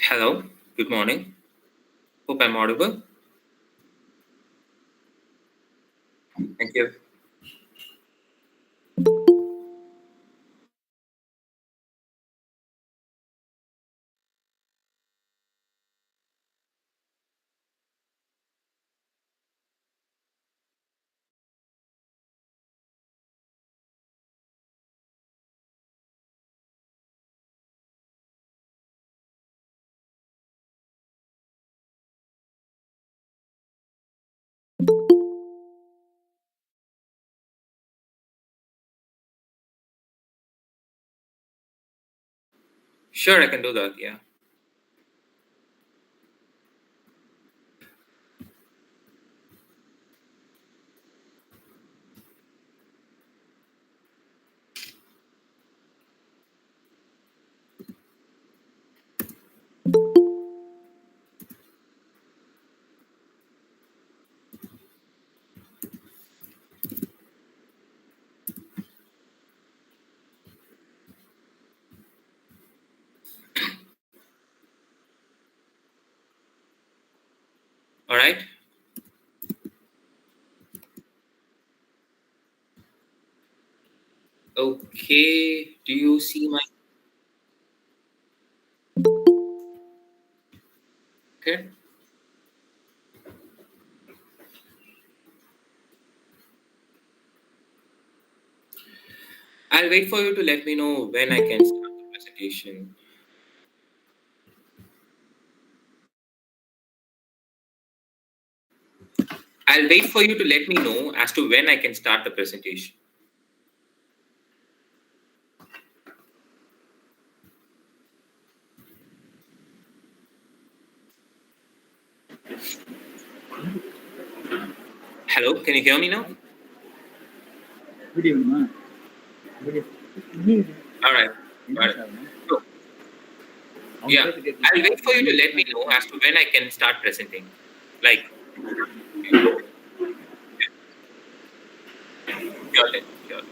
Hello, good morning. Hope I'm audible. Thank you. Sure, I can do that. Yeah. All right. Okay. Do you see my? Okay. I'll wait for you to let me know when I can start the presentation. I'll wait for you to let me know as to when I can start the presentation. Hello, can you hear me now? Good evening. Good evening. All right. Got it. So, yeah, I'll wait for you to let me know as to when I can start presenting. Like, got it. Got it.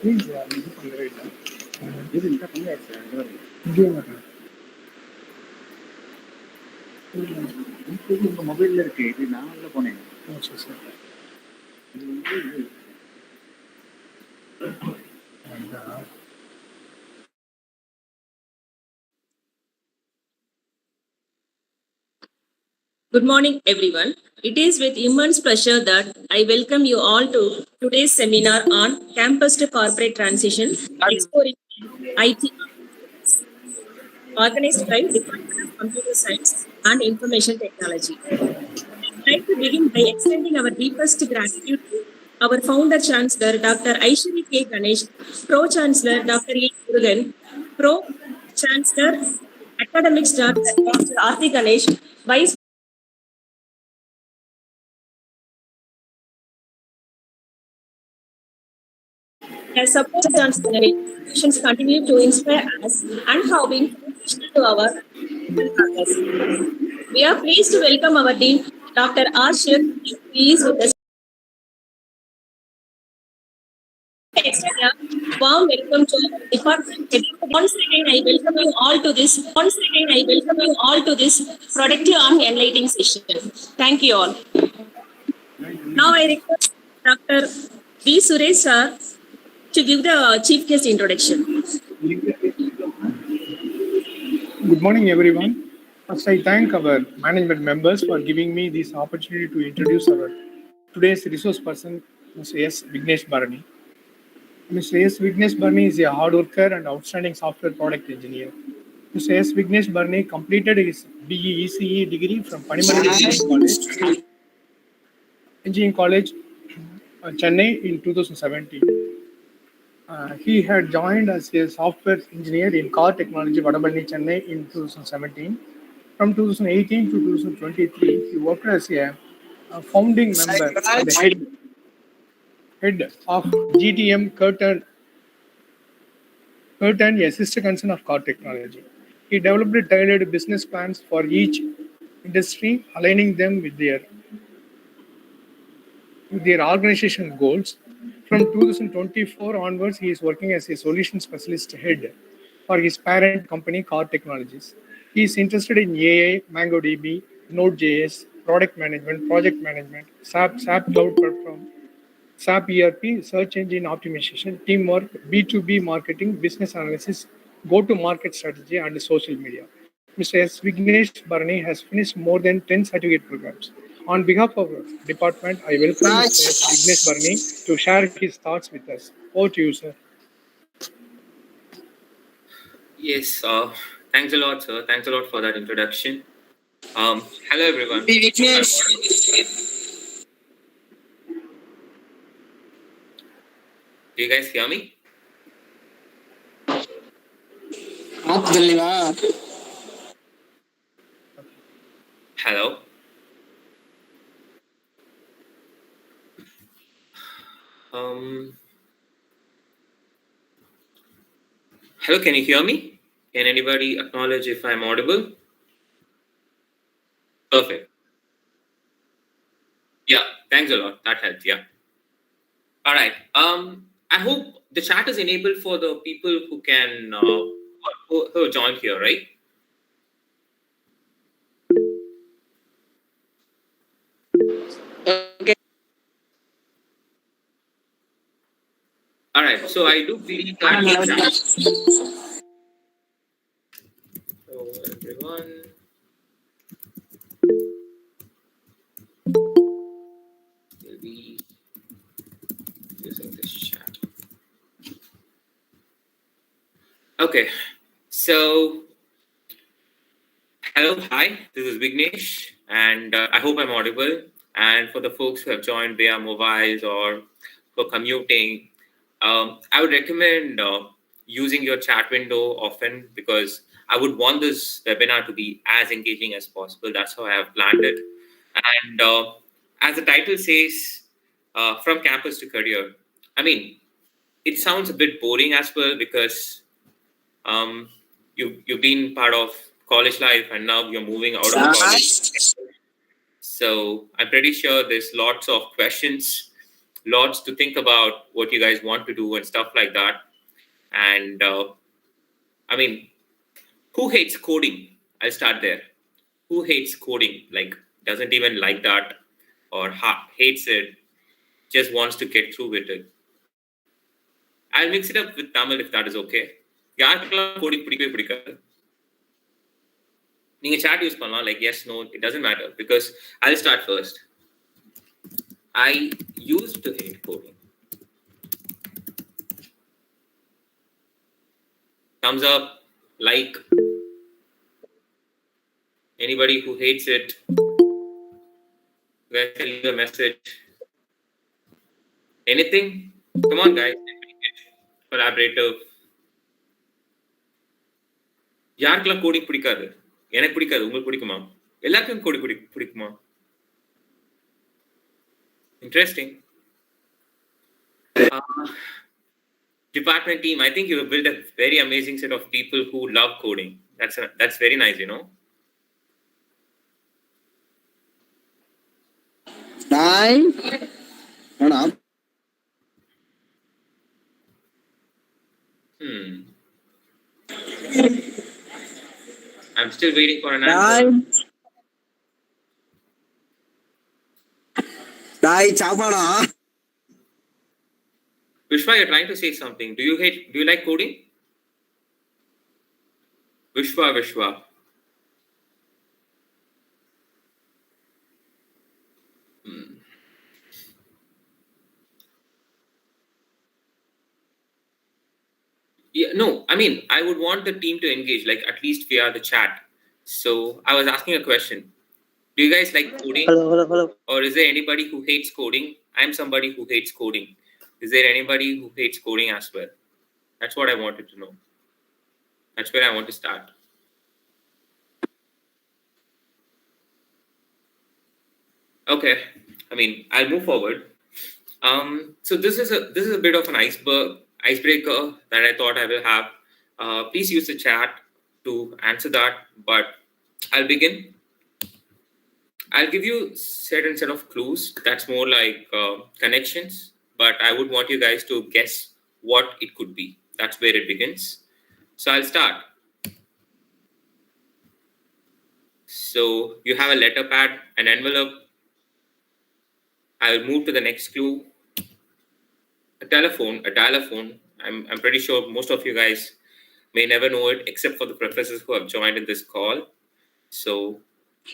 Please, இது இந்த கம்மி ஆயிடுச்சு உங்க மொபைல்ல இருக்கு இது நான் உள்ள போனேன் சரி சார் இது வந்து Good morning, everyone. It is with immense pleasure that I welcome you all to today's seminar on campus to corporate transition, exploring IT, organized by Department of Computer Science and Information Technology. I'd like to begin by extending our deepest gratitude to our founder chancellor, Dr. Aishwari K. Ganesh, Pro Chancellor, Dr. A. Murugan, Pro Chancellor, Academics, Dr. Aarti Ganesh, Vice has supported us in institutions continue to inspire us and have been foundational to our progress. We are pleased to welcome our Dean, Dr. R. Shiv, who is with us. Extend a warm welcome to our department head. Once again, I welcome you all to this. Once again, I welcome you all to this productive and enlightening session. Thank you all. Now I request Dr. V. Suresh sir to give the chief guest introduction. Good morning, everyone. First, I thank our management members for giving me this opportunity to introduce our today's resource person, Mr. S. Vignesh Barani. Mr. S. Vignesh Barani is a hard worker and outstanding software product engineer. Mr. S. Vignesh Barani completed his BE ECE degree from Panimala Engineering College, Chennai in 2017. He had joined as a software engineer in Kaar Technologies, Vadapalani, Chennai in 2017. From 2018 to 2023, he worked as a founding member and the head of GTM Curtain, a sister concern of Kaar Technology. He developed tailored business plans for each industry, aligning them with their their organization goals. From 2024 onwards, he is working as a solution specialist head for his parent company, Kaar Technologies. He is interested in AI, MongoDB, Node.js, product management, project management, SAP Cloud Platform, SAP ERP, search engine optimization, teamwork, B2B marketing, business analysis, go to market strategy, and social media. Mr. S. Vignesh Barani has finished more than 10 certificate programs. On behalf of our department, I welcome Mr. S. Vignesh Barani to share his thoughts with us. Over to you, sir. Yes, thanks a lot, sir. Thanks a lot for that introduction. Hello, everyone. Do you guys hear me? Hello? Hello, can you hear me? Can anybody acknowledge if I'm audible? Perfect. Yeah, thanks a lot. That helps, yeah. All right. I hope the chat is enabled for the people who can who joined here, right? Okay. All right. So I do believe that. So everyone, will be using this chat. Okay. So hello, hi. This is Vignesh, and I hope I'm audible. And for the folks who have joined via mobiles or for commuting, I would recommend using your chat window often because I would want this webinar to be as engaging as possible. That's how I have planned it. And as the title says, from campus to career, I mean, it sounds a bit boring as well because um, you've been part of college life and now you're moving out of college. So I'm pretty sure there's lots of questions, lots to think about what you guys want to do and stuff like that. And I mean, who hates coding? I'll start there. Who hates coding? Like, doesn't even like that or hates it, just wants to get through with it. I'll mix it up with Tamil if that is okay. யாருக்கெல்லாம் coding பிடிக்கவே பிடிக்காது நீங்க chat use பண்ணலாம் like yes no it doesn't matter because I'll start first. I used to hate coding. Thumbs up, like. Anybody who hates it, guys can leave a message. Anything? Come on, guys. Collaborative. யாருக்கெல்லாம் coding பிடிக்காது எனக்கு பிடிக்காது உங்களுக்கு பிடிக்குமா எல்லாருக்கும் கோடி பிடிக்குமா interesting department team I think you have built a very amazing set of people who love coding that's very nice you know I'm still waiting for an answer. Vishwa, you're trying to say something. Do you like coding? Vishwa. Yeah, no, I mean, I would want the team to engage, like at least via the chat. So I was asking a question. Do you guys like coding? Hello. Or is there anybody who hates coding? I'm somebody who hates coding. Is there anybody who hates coding as well? That's what I wanted to know. That's where I want to start. Okay, I mean, I'll move forward. So this is a bit of an icebreaker that I thought I will have. Please use the chat to answer that, but I'll begin. I'll give you certain set of clues. That's more like connections, but I would want you guys to guess what it could be. That's where it begins. So I'll start. So you have a letter pad, an envelope. I'll move to the next clue. A telephone, a dial-a-phone. I'm pretty sure most of you guys may never know it, except for the professors who have joined in this call. So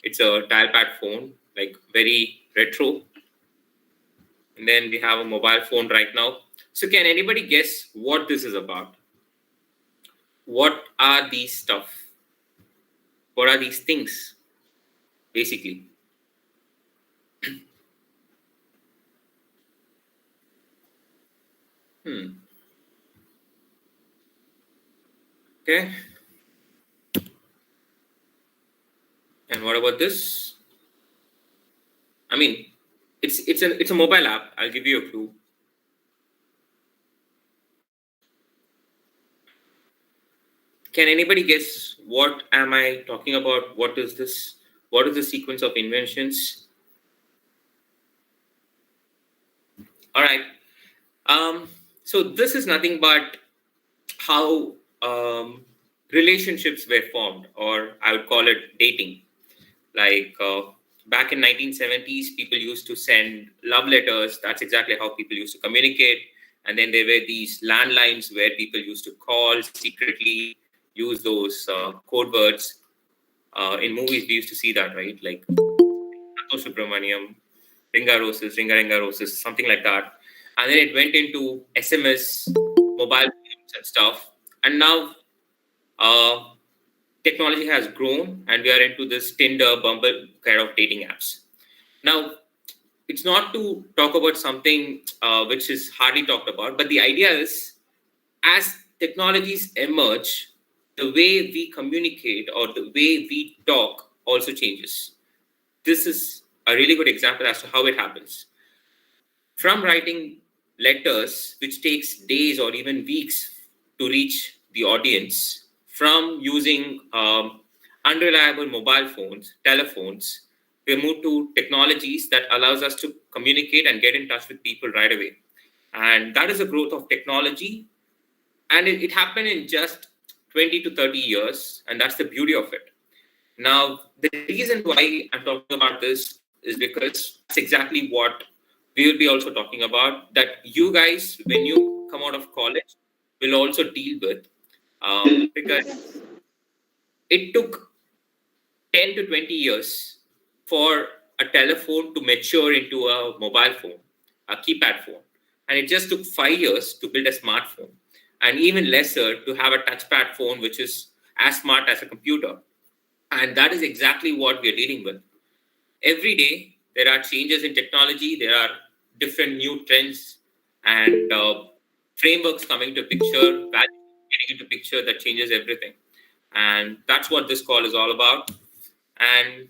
it's a dial pad phone, like very retro. And then we have a mobile phone right now. So can anybody guess what this is about? What are these stuff? What are these things, basically? Okay. And what about this? I mean, it's a mobile app. I'll give you a clue. Can anybody guess what am I talking about? What is this? What is the sequence of inventions? All right. So this is nothing but how relationships were formed, or I would call it dating. Like back in 1970s, people used to send love letters. That's exactly how people used to communicate. And then there were these landlines where people used to call secretly, use those code words. In movies, we used to see that, right? Like Subramaniam, Ringa Roses, something like that. And then it went into SMS, mobile phones and stuff. And now uh, technology has grown and we are into this Tinder, Bumble kind of dating apps. Now, it's not to talk about something which is hardly talked about, but the idea is as technologies emerge, the way we communicate or the way we talk also changes. This is a really good example as to how it happens. From writing letters, which takes days or even weeks to reach the audience, from using unreliable mobile phones, telephones, we move to technologies that allows us to communicate and get in touch with people right away. And that is the growth of technology. And it happened in just 20 to 30 years. And that's the beauty of it. Now, the reason why I'm talking about this is because that's exactly what we will be also talking about. That you guys, when you come out of college, will also deal with. Because it took 10 to 20 years for a telephone to mature into a mobile phone, a keypad phone. And it just took 5 years to build a smartphone. And even lesser to have a touchpad phone, which is as smart as a computer. And that is exactly what we're dealing with. Every day, there are changes in technology, there are different new trends and frameworks coming to picture, value getting into picture that changes everything. And that's what this call is all about. And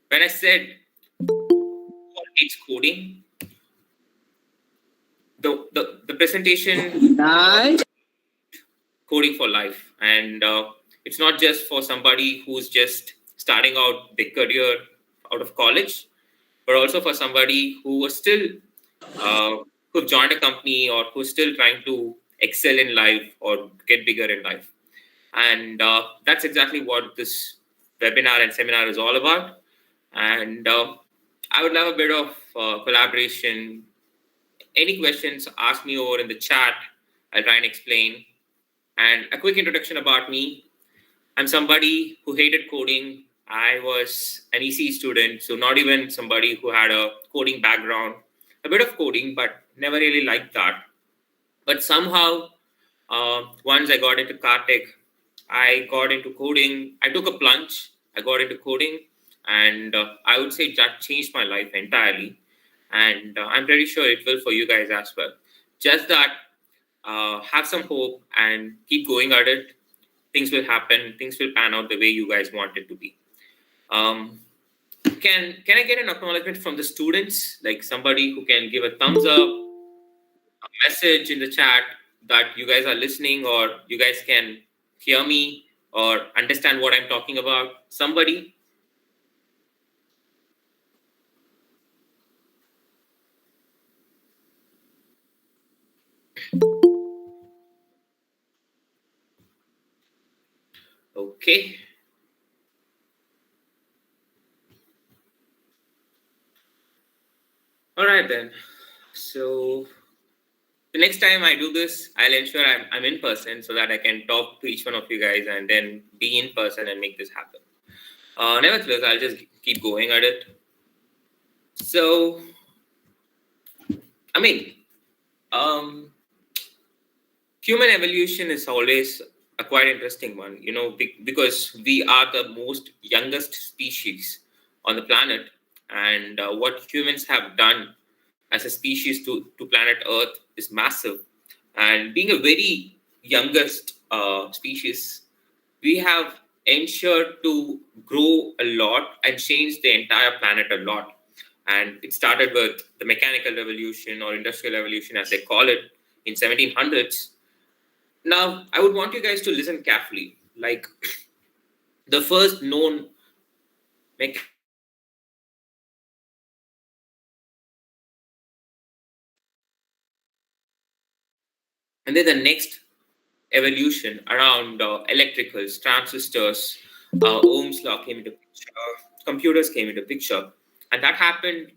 when I said what is coding, the presentation coding for life. And it's not just for somebody who's just starting out their career out of college, but also for somebody who was still who joined a company or who's still trying to excel in life or get bigger in life. And that's exactly what this webinar and seminar is all about. And I would love a bit of collaboration. Any questions, ask me over in the chat. I'll try and explain. And a quick introduction about me. I'm somebody who hated coding. I was an EC student, so not even somebody who had a coding background. A bit of coding, but never really liked that. But somehow, once I got into Kaar Tech, I got into coding. I took a plunge. I got into coding, and I would say that changed my life entirely. And I'm pretty sure it will for you guys as well. Just that, have some hope and keep going at it. Things will happen. Things will pan out the way you guys want it to be. Can I get an acknowledgement from the students, like somebody who can give a thumbs up, a message in the chat that you guys are listening or you guys can hear me or understand what I'm talking about? Somebody? Okay. All right then. So the next time I do this, I'll ensure I'm in person so that I can talk to each one of you guys and then be in person and make this happen. Nevertheless, I'll just keep going at it. So, I mean, um, human evolution is always a quite interesting one, because we are the most youngest species on the planet, and what humans have done as a species to planet Earth is massive. And being a very youngest species, we have ensured to grow a lot and change the entire planet a lot. And it started with the mechanical revolution or industrial revolution, as they call it, in 1700s. Now, I would want you guys to listen carefully. Like the first known mechanical and then the next evolution around electricals, transistors, Ohm's law came into picture, computers came into picture, and that happened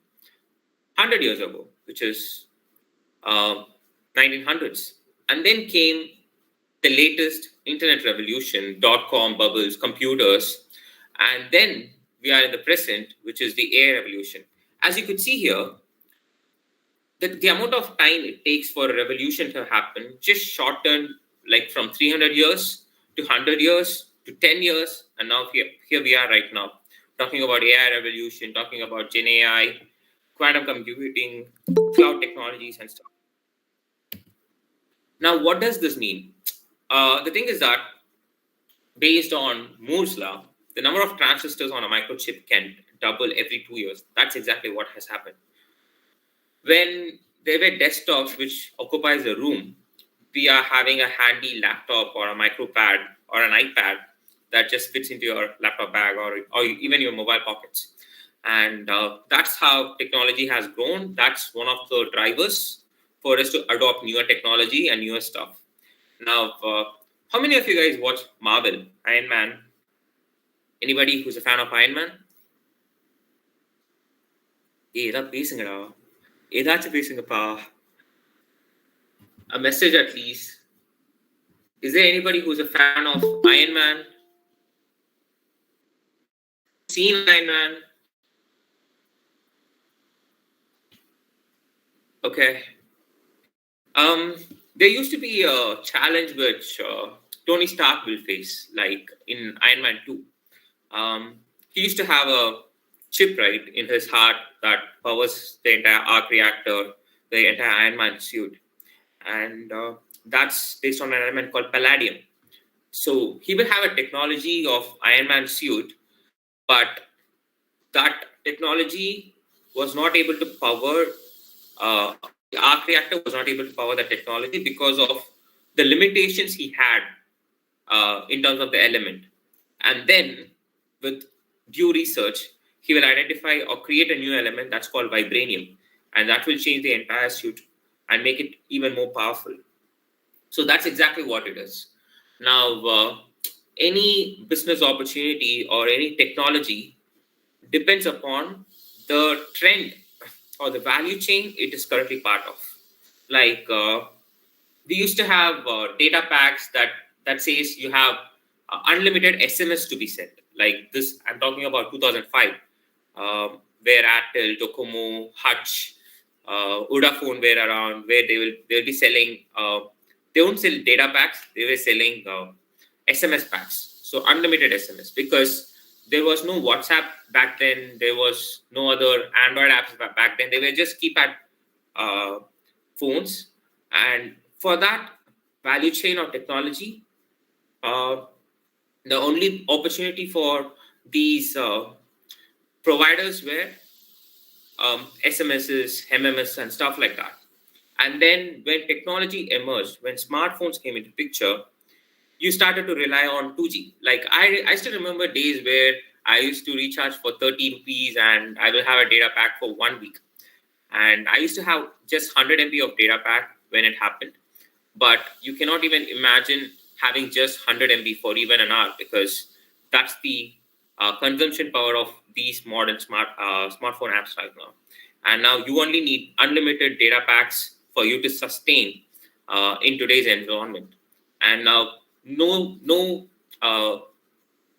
100 years ago, which is 1900s. And then came the latest internet revolution, dot-com bubbles, computers, and then we are in the present, which is the AI revolution. As you could see here, the amount of time it takes for a revolution to happen just shortened, like from 300 years to 100 years to 10 years, and now here we are right now, talking about AI revolution, talking about Gen AI, quantum computing, cloud technologies, and stuff. Now, what does this mean? The thing is that based on Moore's law, the number of transistors on a microchip can double every 2 years. That's exactly what has happened. When there were desktops which occupies a room, we are having a handy laptop or a micropad or an iPad that just fits into your laptop bag or even your mobile pockets. And that's how technology has grown. That's one of the drivers for us to adopt newer technology and newer stuff. Now, how many of you guys watch Marvel, Iron Man? Anybody who's a fan of Iron Man? ஏதாவது பேசுங்கடா ஏதாச்சும் பேசுங்கப்பா a message at least. Is there anybody who's a fan of Iron Man? Seen Iron Man? Okay. There used to be a challenge which Tony Stark will face, like in Iron Man 2. He used to have a chip, right, in his heart that powers the entire arc reactor, the entire Iron Man suit. And that's based on an element called palladium. So he will have a technology of Iron Man suit, but that technology was not able to power the arc reactor was not able to power that technology because of the limitations he had in terms of the element. And then, with due research, he will identify or create a new element that's called vibranium, and that will change the entire suit and make it even more powerful. So that's exactly what it is. Now, any business opportunity or any technology depends upon the trend or the value chain it is currently part of. Like we used to have data packs that says you have unlimited SMS to be sent. Like this, I'm talking about 2005, where Airtel, Docomo, Hutch, Vodafone were around, where they'll be selling. They won't sell data packs; they were selling SMS packs, so unlimited SMS, because there was no WhatsApp back then. There was no other Android apps back then. They were just keypad phones, and for that value chain of technology, uh, the only opportunity for these providers were SMSs, MMS, and stuff like that. And then when technology emerged, when smartphones came into picture, you started to rely on 2G. Like I still remember days where I used to recharge for 30 rupees and I will have a data pack for 1 week. And I used to have just 100 MB of data pack when it happened. But you cannot even imagine having just 100 MB for even an hour, because that's the consumption power of these modern smartphone apps right now. And now you only need unlimited data packs for you to sustain in today's environment. And now no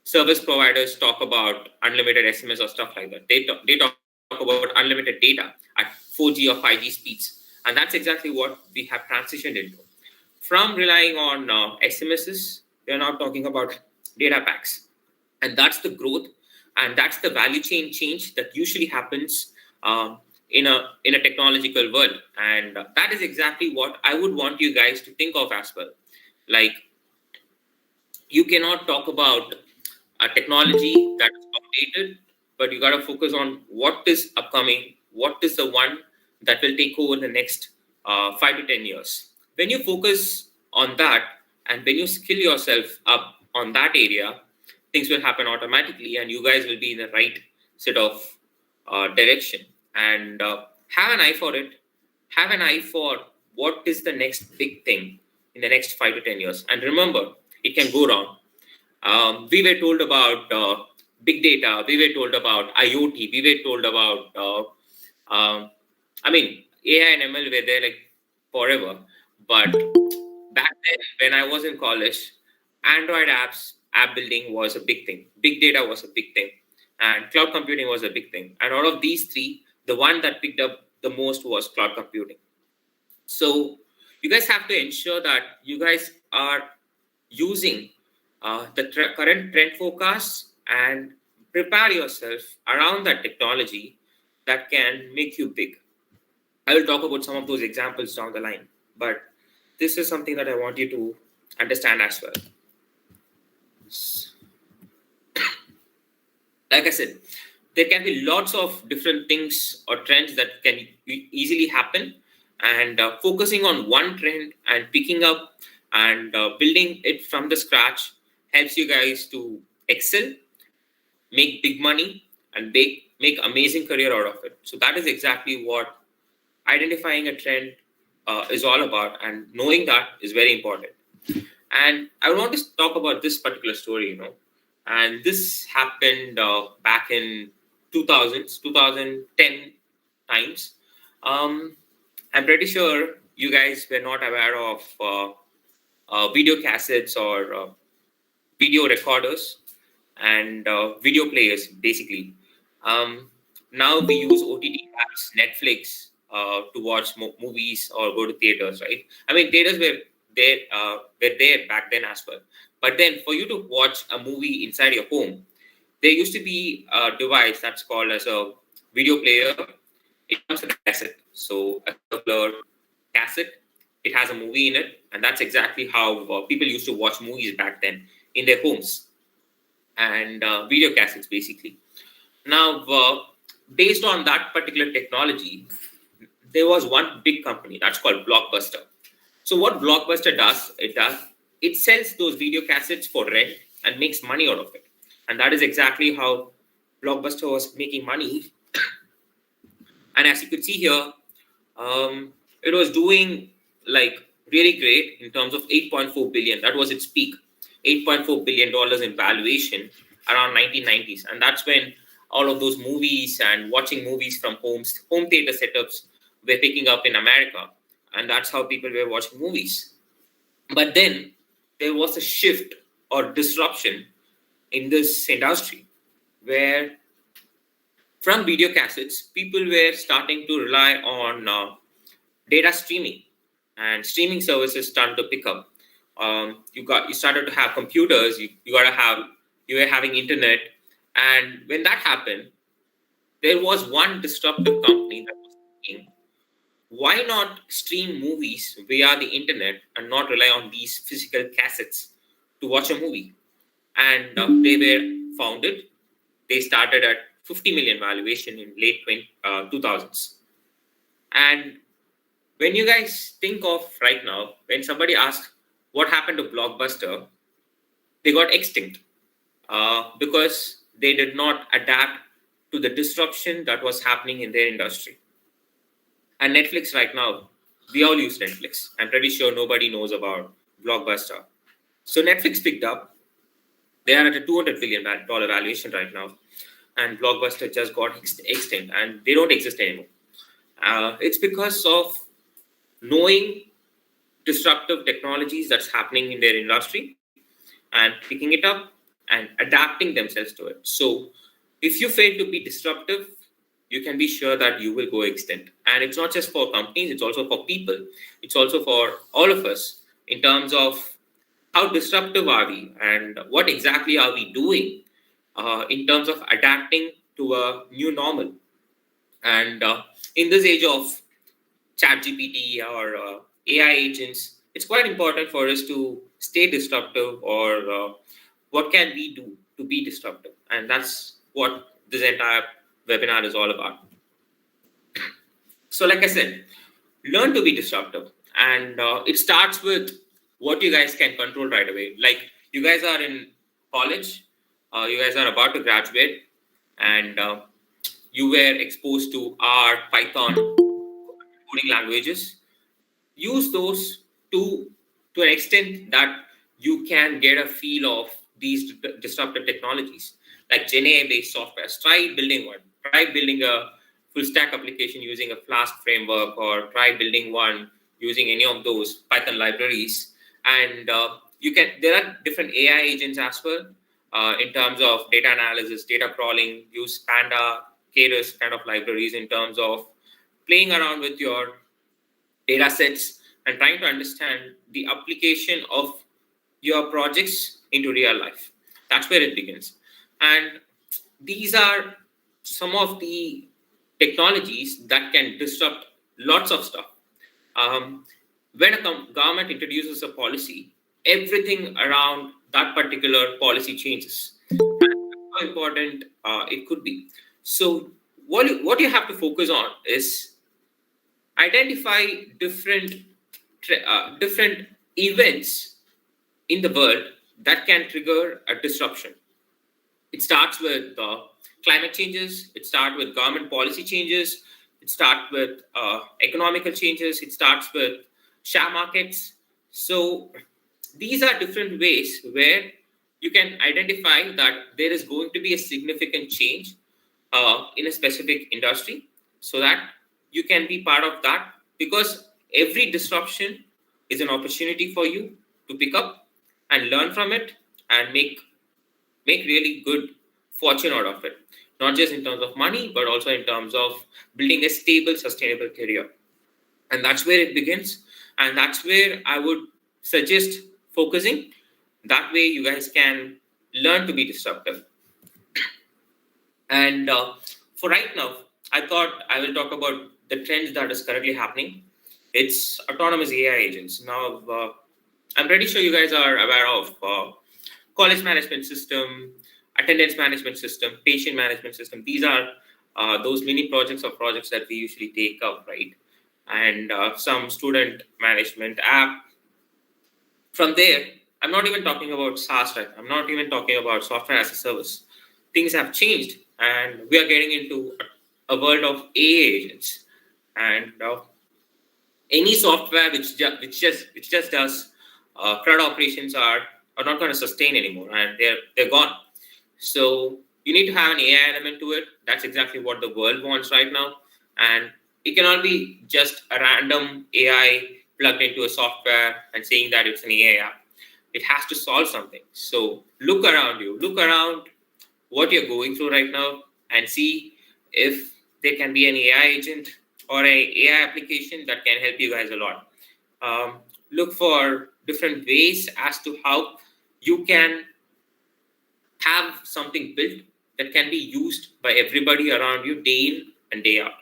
service providers talk about unlimited SMS or stuff like that. They talk about unlimited data at 4G or 5G speeds. And that's exactly what we have transitioned into. From relying on SMSs, we are now talking about data packs. And that's the growth, and that's the value chain change that usually happens in a technological world. And that is exactly what I would want you guys to think of as well. Like, you cannot talk about a technology that is outdated, but you got to focus on what is upcoming, what is the one that will take over the next 5 to 10 years. When you focus on that, and when you skill yourself up on that area, things will happen automatically, and you guys will be in the right set of direction. And have an eye for it. Have an eye for what is the next big thing in the next 5 to 10 years. And remember, it can go wrong. We were told about big data. We were told about IoT. We were told about, AI and ML were there like forever. But back then, when I was in college, Android apps, app building was a big thing. Big data was a big thing. And cloud computing was a big thing. And out of these three, the one that picked up the most was cloud computing. So you guys have to ensure that you guys are using the current trend forecasts and prepare yourself around that technology that can make you big. I will talk about some of those examples down the line, but this is something that I want you to understand as well. Like I said, there can be lots of different things or trends that can easily happen, and focusing on one trend and picking up and building it from the scratch helps you guys to excel, make big money, and make amazing career out of it. So that is exactly what identifying a trend is all about, and knowing that is very important. And I want to talk about this particular story, and this happened back in 2010 times. I'm pretty sure you guys were not aware of video cassettes or video recorders and video players, basically. Now we use OTT apps, Netflix, to watch movies or go to theaters, right? I mean, theaters were there back then as well. But then for you to watch a movie inside your home, there used to be a device that's called as a video player. It comes with a cassette. So a circular cassette, it has a movie in it. And that's exactly how people used to watch movies back then in their homes. And video cassettes, basically. Now, based on that particular technology, there was one big company that's called Blockbuster. So what Blockbuster does, it sells those video cassettes for rent and makes money out of it. And that is exactly how Blockbuster was making money. And as you could see here, it was doing like really great in terms of 8.4 billion. That was its peak, $8.4 billion in valuation around 1990s. And that's when all of those movies and watching movies from home theater setups were picking up in America. And that's how people were watching movies. But then there was a shift or disruption in this industry where from video cassettes, people were starting to rely on data streaming, and streaming services started to pick up. You started to have computers, you were having internet. And when that happened, there was one disruptive company that was thinking, why not stream movies via the internet and not rely on these physical cassettes to watch a movie? And they were founded. They started at 50 million valuation in late 2000s. And when you guys think of right now, when somebody asks what happened to Blockbuster, they got extinct because they did not adapt to the disruption that was happening in their industry. And Netflix right now, we all use Netflix. I'm pretty sure nobody knows about Blockbuster. So Netflix picked up. They are at a $200 billion valuation right now, and Blockbuster just got extinct, and they don't exist anymore. It's because of knowing disruptive technologies that's happening in their industry and picking it up and adapting themselves to it. So if you fail to be disruptive, you can be sure that you will go extinct. And it's not just for companies, it's also for people. It's also for all of us in terms of how disruptive are we and what exactly are we doing in terms of adapting to a new normal. And in this age of ChatGPT or AI agents, it's quite important for us to stay disruptive, or what can we do to be disruptive? And that's what this entire webinar is all about. So, like I said, learn to be disruptive. And it starts with what you guys can control right away. Like, you guys are in college, you guys are about to graduate, and you were exposed to R, Python, coding languages. Use those to an extent that you can get a feel of these disruptive technologies like GenAI based software. Try building one. Try building a full stack application using a Flask framework, or try building one using any of those Python libraries. And you can. There are different AI agents as well in terms of data analysis, data crawling. Use Panda, Keras kind of libraries in terms of playing around with your data sets and trying to understand the application of your projects into real life. That's where it begins. And these are some of the technologies that can disrupt lots of stuff. Um, when a government introduces a policy, everything around that particular policy changes. And how important it could be. So, what you have to focus on is identify different events in the world that can trigger a disruption. It starts with climate changes. It starts with government policy changes. It starts with economical changes. It starts with share markets. So these are different ways where you can identify that there is going to be a significant change in a specific industry, so that you can be part of that, because every disruption is an opportunity for you to pick up and learn from it and make really good fortune out of it, not just in terms of money but also in terms of building a stable sustainable career. And that's where it begins, and that's where I would suggest focusing. That way you guys can learn to be disruptive. And for right now, I thought I will talk about the trends that is currently happening. It's autonomous AI agents. Now, I'm pretty sure you guys are aware of college management system, attendance management system, patient management system. These are those mini projects or projects that we usually take up, right? And some student management app. From there, I'm not even talking about SaaS, right? I'm not even talking about software as a service. Things have changed, and we are getting into a world of AI agents. And any software which just does CRUD operations are not going to sustain anymore, and they're gone. So you need to have an AI element to it. That's exactly what the world wants right now, and it cannot be just a random AI plugged into a software and saying that it's an AI app. It has to solve something. So look around you, look around what you're going through right now, and see if there can be an AI agent or an AI application that can help you guys a lot. Look for different ways as to how you can have something built that can be used by everybody around you day in and day out.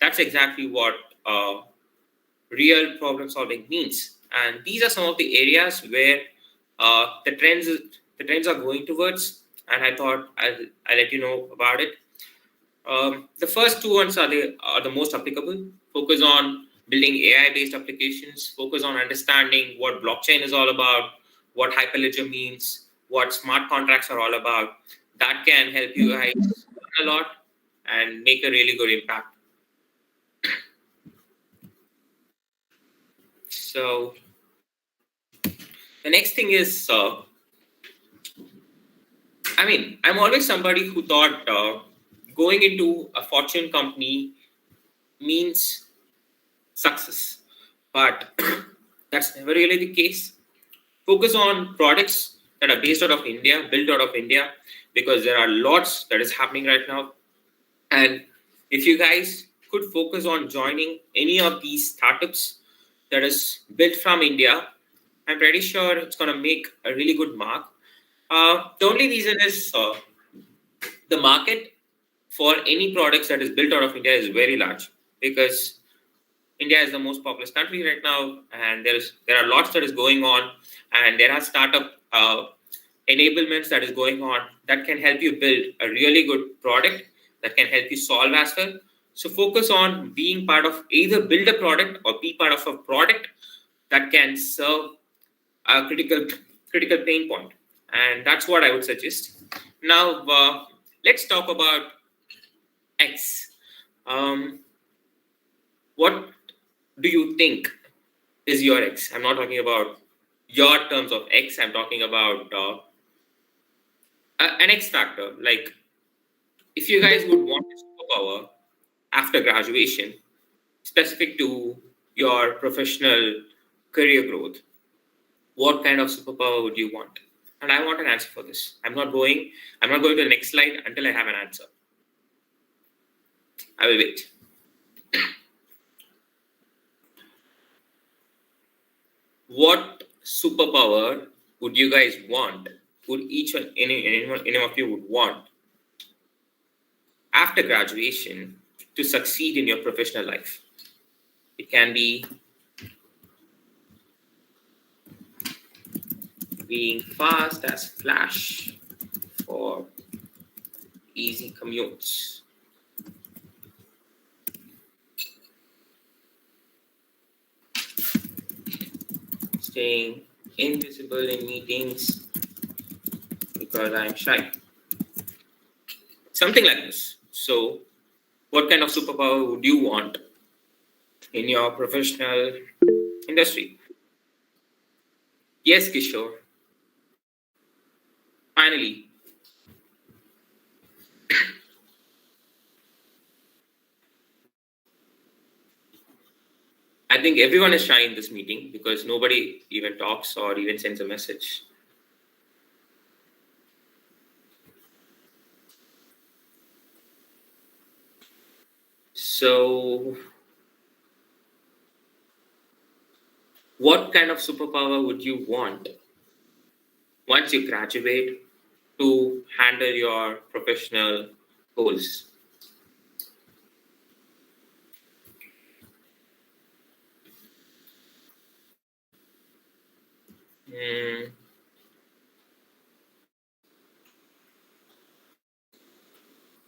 That's exactly what real problem solving means. And these are some of the areas where the trends are going towards. And I thought I'll let you know about it. The first two ones are the most applicable. Focus on building AI-based applications. Focus on understanding what blockchain is all about, what hyperledger means, what smart contracts are all about. That can help you guys learn a lot and make a really good impact. So The next thing is, I'm always somebody who thought going into a fortune company means success, but that's never really the case. Focus on products that are based out of India, built out of India, because there are lots that is happening right now. And if you guys could focus on joining any of these startups that is built from India, I'm pretty sure it's going to make a really good mark. The only reason is the market for any products that is built out of India is very large, because India is the most populous country right now, and there are lots that is going on, and there are startup enablements that is going on that can help you build a really good product that can help you solve as well. So focus on being part of either build a product or be part of a product that can serve a critical pain point, and that's what I would suggest. Now let's talk about X. Um, what do you think is your X? I'm not talking about your terms of X. I'm talking about an X factor. Like, if you guys would want a superpower after graduation, specific to your professional career growth, what kind of superpower would you want? And I want an answer for this. I'm not going to the next slide until I have an answer. I will wait. What superpower would you guys want? Would any of you would want after graduation to succeed in your professional life? It can be being fast as flash for easy commutes. Staying invisible in meetings because I'm shy. Something like this. So, what kind of superpower would you want in your professional industry? Yes, Kishore. Finally. I think everyone is shy in this meeting because nobody even talks or even sends a message. So, what kind of superpower would you want once you graduate to handle your professional goals? Hmm.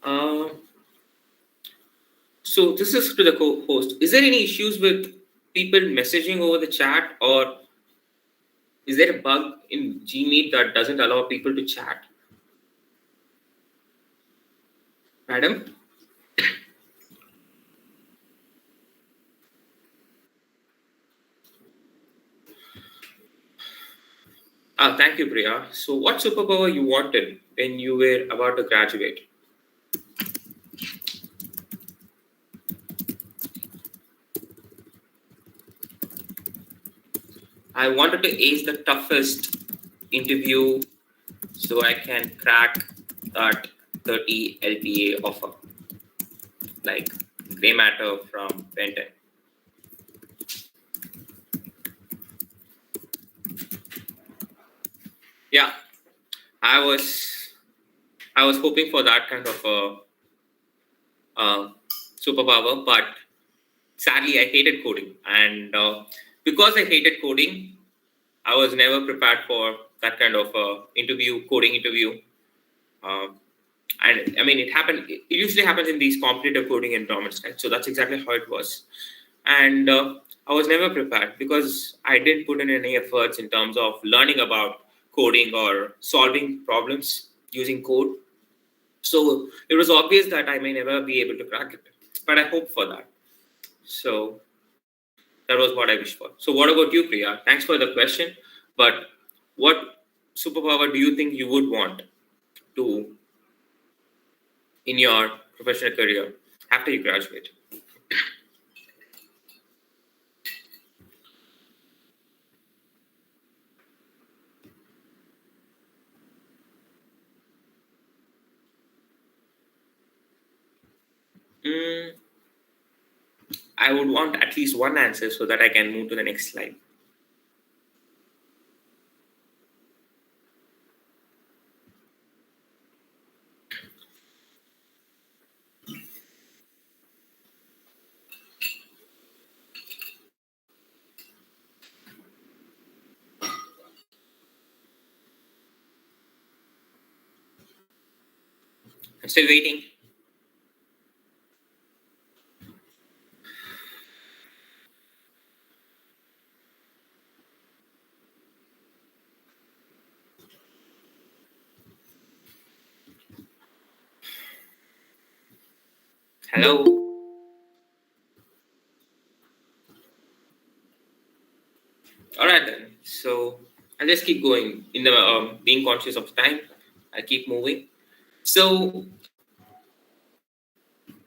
Uh, so this is to the co-host. Is there any issues with people messaging over the chat, or is there a bug in Gmeet that doesn't allow people to chat? Madam? Thank you, Priya. So what superpower you wanted when you were about to graduate? I wanted to ace the toughest interview so I can crack that 30 LPA offer, like gray matter from Benton. Yeah, I was hoping for that kind of a superpower, but sadly I hated coding, and because I hated coding, I was never prepared for that kind of coding interview. And I mean, it usually happens in these competitive coding environments, right? So that's exactly how it was. And I was never prepared because I didn't put in any efforts in terms of learning about coding or solving problems using code. So it was obvious that I may never be able to crack it, but I hope for that. So that was what I wished for. So what about you, Priya? Thanks for the question, but what superpower do you think you would want to in your professional career after you graduate? Mm, I would want at least one answer so that I can move to the next slide. I'm still waiting. Hello. All right then. So I'll just keep going in the being conscious of time. I keep moving. So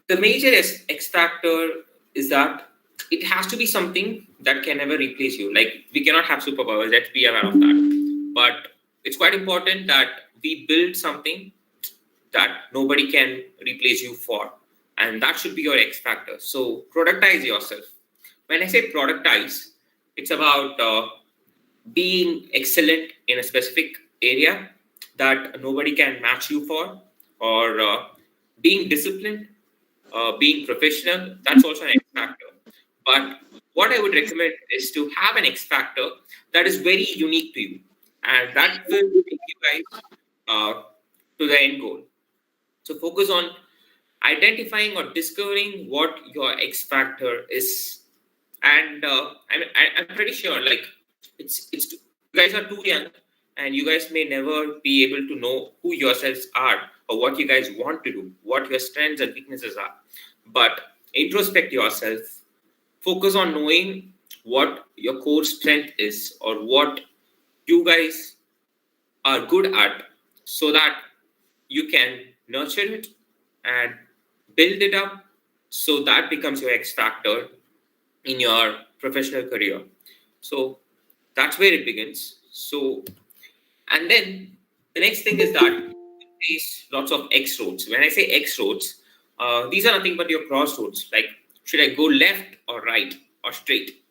the major X factor is that it has to be something that can never replace you. Like we cannot have superpowers. Let's be aware of that. But it's quite important that we build something that nobody can replace you for, and that should be your X factor. So productize yourself. When I say productize, it's about being excellent in a specific area that nobody can match you for, or being disciplined, being professional. That's also an X factor. But what I would recommend is to have an X factor that is very unique to you, and that will take you guys to the end goal. So focus on identifying or discovering what your X factor is. And I'm pretty sure, like, you guys are too young, and you guys may never be able to know who yourselves are or what you guys want to do, what your strengths and weaknesses are. But introspect yourself, focus on knowing what your core strength is or what you guys are good at, so that you can nurture it and build it up, so that becomes your X factor in your professional career. So that's where it begins. So, and then the next thing is that you face lots of X roads. When I say X roads, these are nothing but your crossroads. Like, should I go left or right or straight?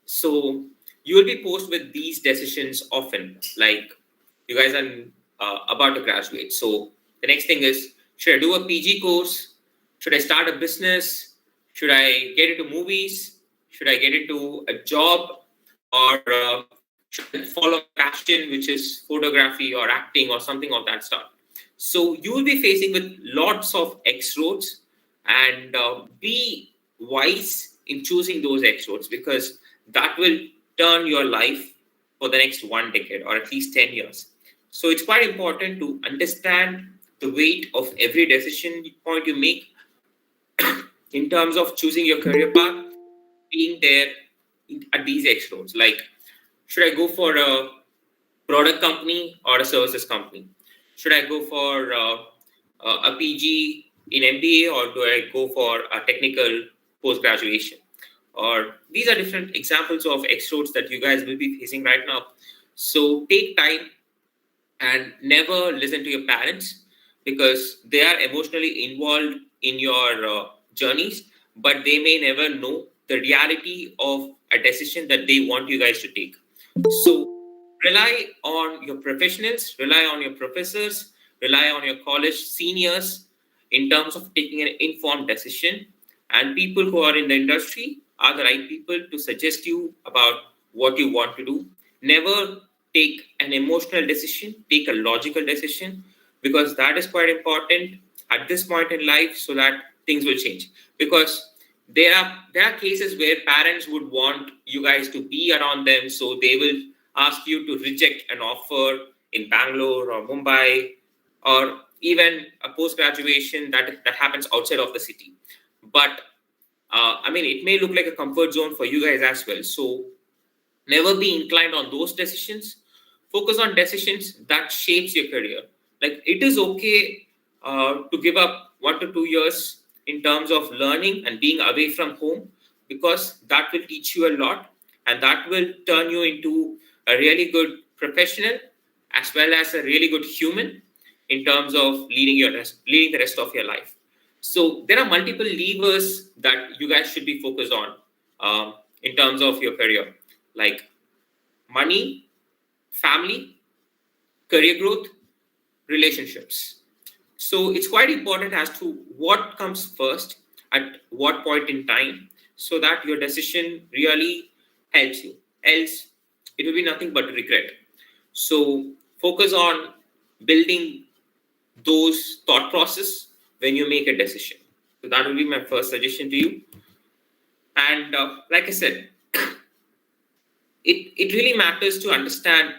So you will be posed with these decisions often. Like, you guys are about to graduate. So the next thing is, should I do a PG course? Should I start a business? Should I get into movies? Should I get into a job? Or should I follow passion, which is photography or acting or something of that sort? So you will be facing with lots of X roads, and be wise in choosing those X roads, because that will turn your life for the next 1 decade or at least 10 years. So it's quite important to understand the weight of every decision point you make in terms of choosing your career path, being there at these X roads. Like, should I go for a product company or a services company? Should I go for a PG in MBA, or do I go for a technical post graduation? Or these are different examples of X roads that you guys will be facing right now. So take time and never listen to your parents, because they are emotionally involved in your journeys, but they may never know the reality of a decision that they want you guys to take. So rely on your professionals, rely on your professors, rely on your college seniors in terms of taking an informed decision. And people who are in the industry are the right people to suggest you about what you want to do. Never take an emotional decision, take a logical decision, because that is quite important at this point in life, so that things will change. Because there are cases where parents would want you guys to be around them, so they will ask you to reject an offer in Bangalore or Mumbai, or even a post graduation that happens outside of the city. But I mean, it may look like a comfort zone for you guys as well. So never be inclined on those decisions. focus on decisions that shapes your career. Like it is okay to give up 1 to 2 years in terms of learning and being away from home, because that will teach you a lot, and that will turn you into a really good professional as well as a really good human in terms of leading the rest of your life. So there are multiple levers that you guys should be focused on in terms of your career, like money, family, career growth, relationships. So it's quite important as to what comes first at what point in time, so that your decision really helps you. Else, it will be nothing but regret. So focus on building those thought process when you make a decision. So that will be my first suggestion to you. And like I said, it really matters to understand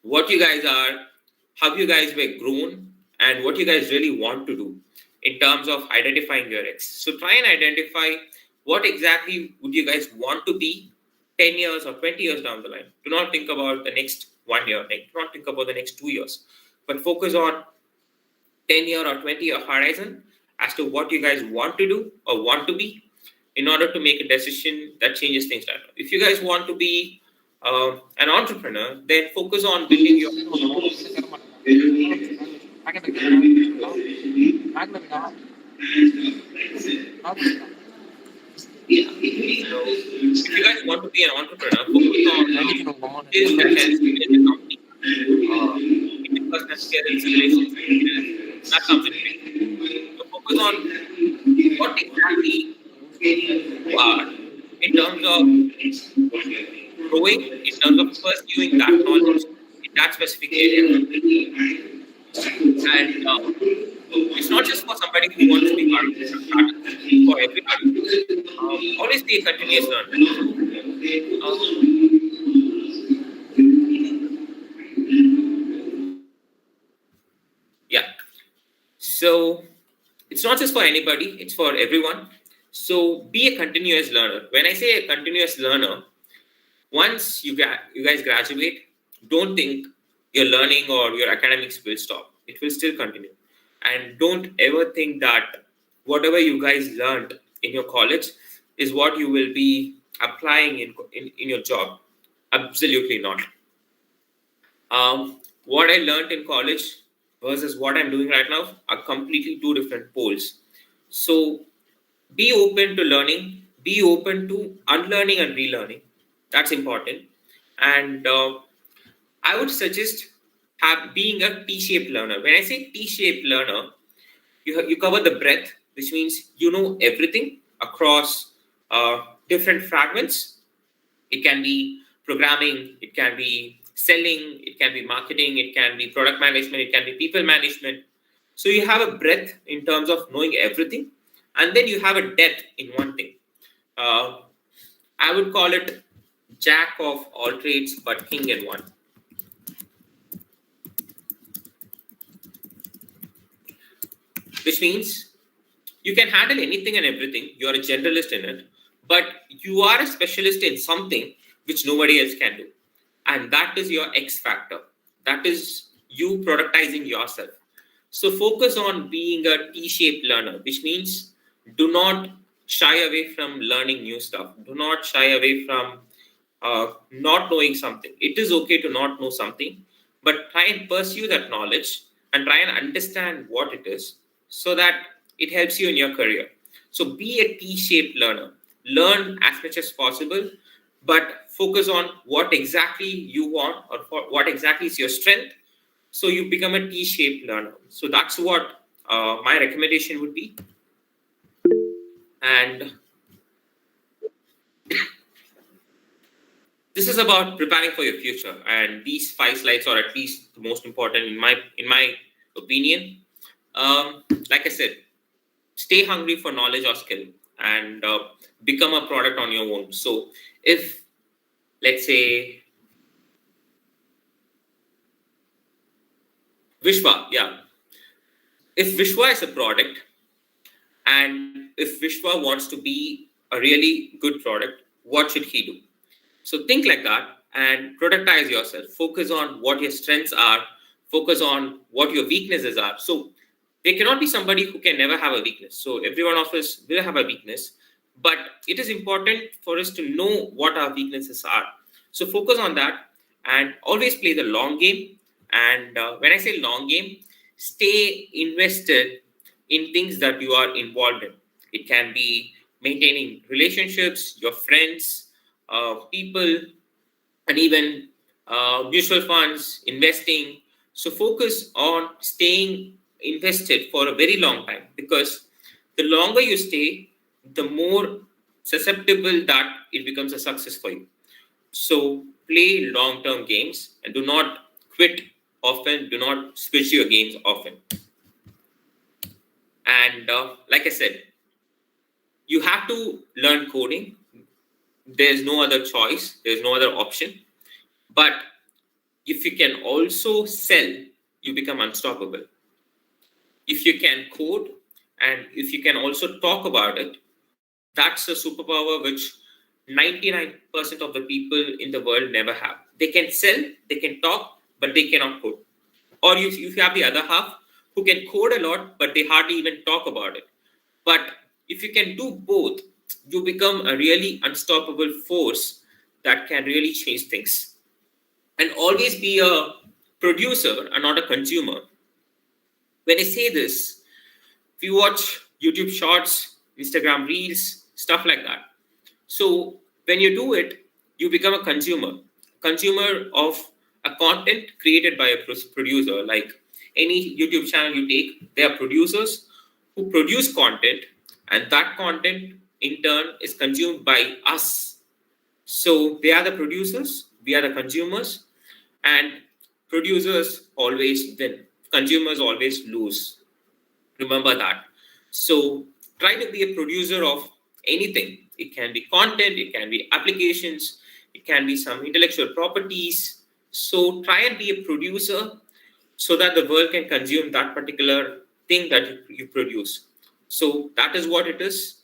what you guys are, how you guys were grown, and what you guys really want to do in terms of identifying your ex. So try and identify what exactly would you guys want to be 10 years or 20 years down the line. Do not think about the next 1 year, like, do not think about the next 2 years, but focus on 10-year or 20-year horizon as to what you guys want to do or want to be in order to make a decision that changes things like that. If you guys want to be an entrepreneur, then focus on building your so if you guys want to be an entrepreneur, focus on skills that helps you build a company, interpersonal skills, relationship skills, that comes in play. So focus on what exactly you are in terms of growing, in terms of pursuing that knowledge in that specific area. And it's not just for somebody who wants to be part of the startup, it's for everybody. Always be a continuous learner. Yeah. So it's not just for anybody, it's for everyone. So be a continuous learner. When I say a continuous learner, once you guys graduate, don't think your learning or your academics will stop. It will still continue. And don't ever think that whatever you guys learned in your college is what you will be applying in your job. Absolutely not. What I learned in college versus what I'm doing right now are completely two different poles. So be open to learning, be open to unlearning and relearning. That's important. And I would suggest being a T-shaped learner. When I say T-shaped learner, you cover the breadth, which means you know everything across different fragments. It can be programming, it can be selling, it can be marketing, it can be product management, it can be people management. So you have a breadth in terms of knowing everything, and then you have a depth in one thing. Uh, I would call it jack of all trades, but king in one. Which means you can handle anything and everything. You are a generalist in it, but you are a specialist in something which nobody else can do. And that is your X factor. That is you productizing yourself. So focus on being a T-shaped learner, which means do not shy away from learning new stuff. Do not shy away from not knowing something. It is okay to not know something, but try and pursue that knowledge and try and understand what it is so that it helps you in your career. So be a T-shaped learner. Learn as much as possible, but focus on what exactly you want or what exactly is your strength. So you become a T-shaped learner. So that's what my recommendation would be. And this is about preparing for your future. And these 5 slides are at least the most important in my opinion. Like I said, stay hungry for knowledge or skill and become a product on your own. So if, let's say, Vishwa, yeah. If Vishwa is a product and if Vishwa wants to be a really good product, what should he do? So think like that. and productize yourself. Focus on what your strengths are, focus on what your weaknesses are. So there cannot be somebody who can never have a weakness. So every one of us will have a weakness, but it is important for us to know what our weaknesses are. So focus on that and always play the long game. And when I say long game, stay invested in things that you are involved in. It can be maintaining relationships, your friends, people, and even mutual funds, investing. So focus on staying invested for a very long time, because the longer you stay, the more susceptible that it becomes a success for you. So play long-term games and do not quit often. Do not switch your games often. And like I said, you have to learn coding. There's no other choice. There's no other option. But if you can also sell, you become unstoppable. If you can code and if you can also talk about it, that's a superpower which 99% of the people in the world never have. They can sell, they can talk, but they cannot code. Or you have the other half who can code a lot, but they hardly even talk about it. But if you can do both, you become a really unstoppable force that can really change things. And always be a producer and not a consumer. When I say this, if you watch YouTube shorts, Instagram reels, stuff like that. So when you do it, you become a consumer of a content created by a producer. Like any YouTube channel you take, they are producers who produce content, and that content in turn is consumed by us. So they are the producers, we are the consumers, and producers always win, consumers always lose. Remember that. So try to be a producer of anything. It can be content, it can be applications, it can be some intellectual properties. So try and be a producer so that the world can consume that particular thing that you produce. So that is what it is.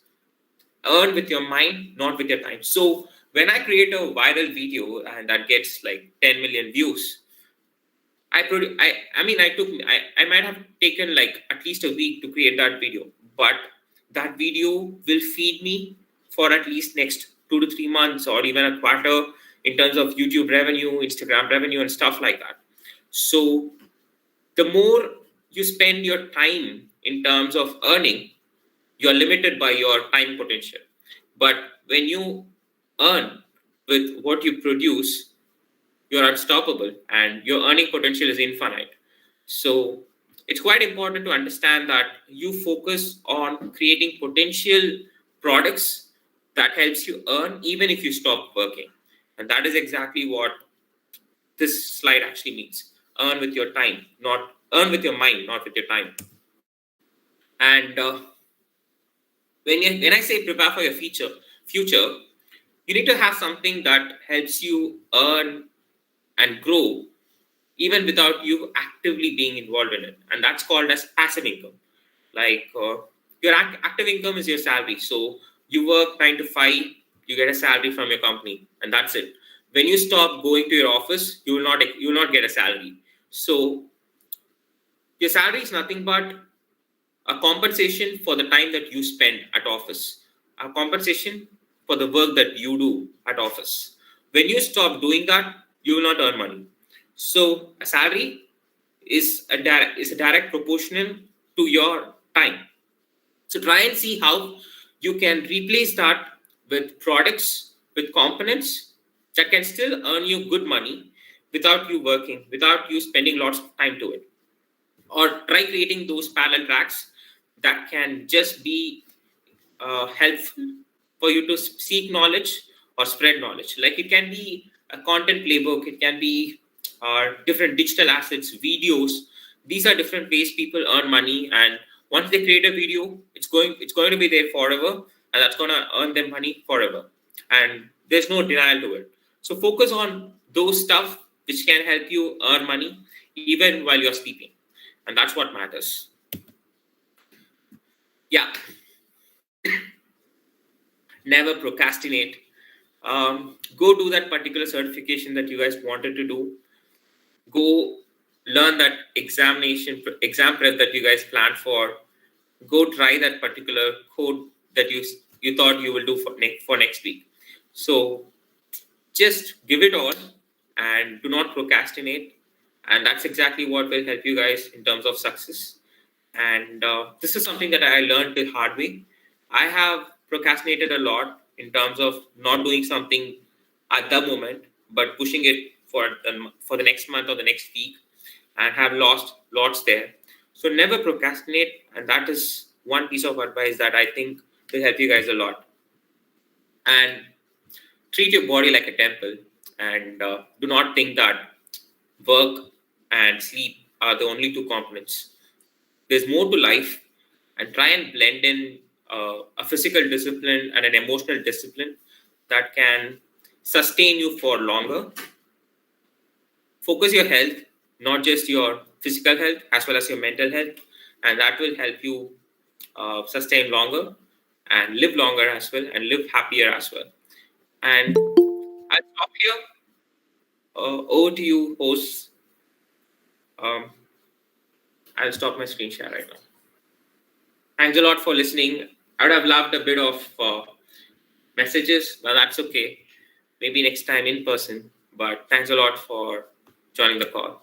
Earn with your mind, not with your time. So when I create a viral video and that gets like 10 million views, I might have taken like at least a week to create that video, but that video will feed me for at least next 2 to 3 months or even a quarter in terms of YouTube revenue, Instagram revenue, and stuff like that. So the more you spend your time in terms of earning, you're limited by your time potential. But when you earn with what you produce, you're unstoppable and your earning potential is infinite. So it's quite important to understand that you focus on creating potential products that helps you earn even if you stop working. And that is exactly what this slide actually means. Earn with your time, not earn with your mind, not with your time. And when I say prepare for your future, you need to have something that helps you earn and grow even without you actively being involved in it, and that's called as passive income. Like your active income is your salary. So you work 9 to 5, you get a salary from your company, and that's it. When you stop going to your office, you will not get a salary. So your salary is nothing but a compensation for the time that you spend at office, a compensation for the work that you do at office. When you stop doing that, you will not earn money. So a salary is a direct proportional to your time. So try and see how you can replace that with products, with components that can still earn you good money without you working, without you spending lots of time to it. Or try creating those parallel tracks that can just be helpful for you to seek knowledge or spread knowledge. Like it can be a content playbook, it can be different digital assets, videos. These are different ways people earn money, and once they create a video, it's going to be there forever, and that's going to earn them money forever. And there's no denial to it. So focus on those stuff which can help you earn money even while you're sleeping, and that's what matters. Yeah, never procrastinate. Go do that particular certification that you guys wanted to do. Go learn that exam prep that you guys planned for. Go try that particular code that you thought you will do for next week. So just give it all and do not procrastinate. And that's exactly what will help you guys in terms of success. And this is something that I learned the hard way. I have procrastinated a lot in terms of not doing something at the moment, but pushing it for the next month or the next week, and have lost lots there. So never procrastinate, and that is one piece of advice that I think will help you guys a lot. And treat your body like a temple, and do not think that work and sleep are the only two components. There's more to life, and try and blend in a physical discipline and an emotional discipline that can sustain you for longer. Focus your health, not just your physical health, as well as your mental health, and that will help you sustain longer and live longer as well, and live happier as well. And I'll stop here. Over to you, hosts. Um, I'll stop my screen share right now. Thanks a lot for listening. I would have loved a bit of messages, but that's okay. Maybe next time in person. But thanks a lot for joining the call.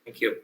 Thank you.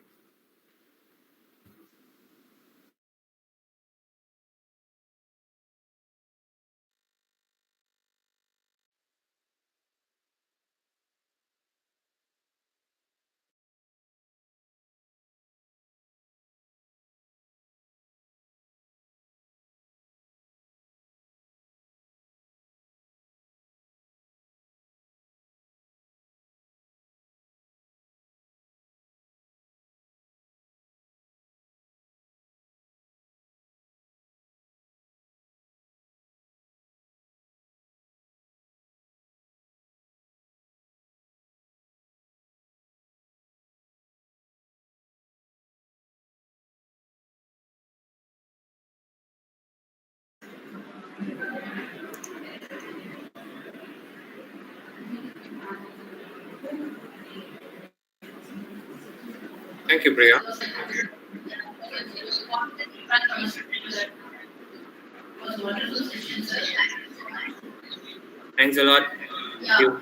Thank you, Priya. Thanks a lot. Thank you.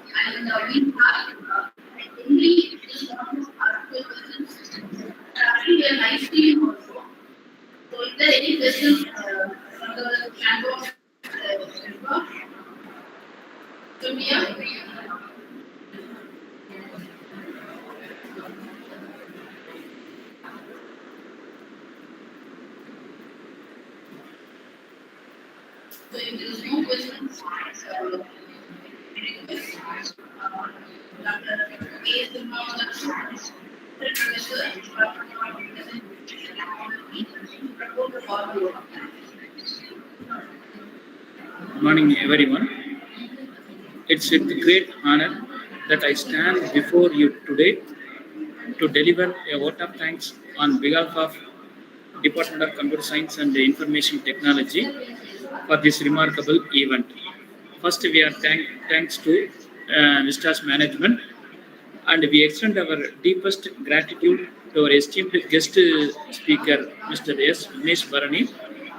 Good morning, everyone. It's with great honor that I stand before you today to deliver a vote of thanks on behalf of Department of Computer Science and Information Technology for this remarkable event. First, we are thanks to Vista's management, and we extend our deepest gratitude to our esteemed guest speaker, Mr. S. Vignesh Barani,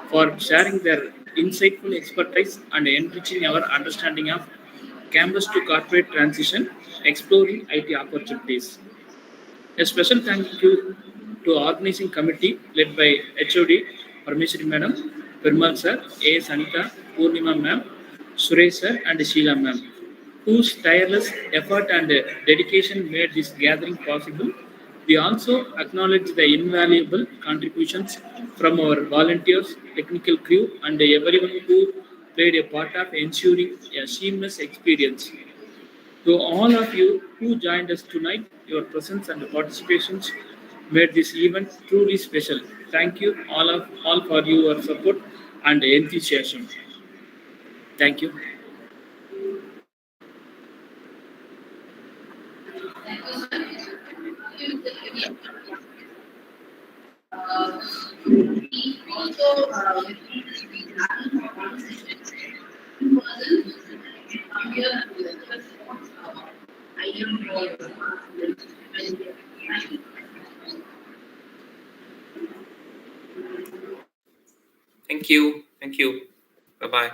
for sharing their insightful expertise and enriching our understanding of campus to corporate transition, exploring IT opportunities. A special thank you to organizing committee led by HOD Parmeshwari Madam, Pirmal Sir, A. Sanita, Purnima Ma'am, Suresh Sir, and Sheila Ma'am, whose tireless effort and dedication made this gathering possible. We also acknowledge the invaluable contributions from our volunteers, technical crew, and everyone who played a part of ensuring a seamless experience. To all of you who joined us tonight, your presence and participations made this event truly special. Thank you all for your support and enthusiasm. Thank you. Thank you. Thank you. Bye bye.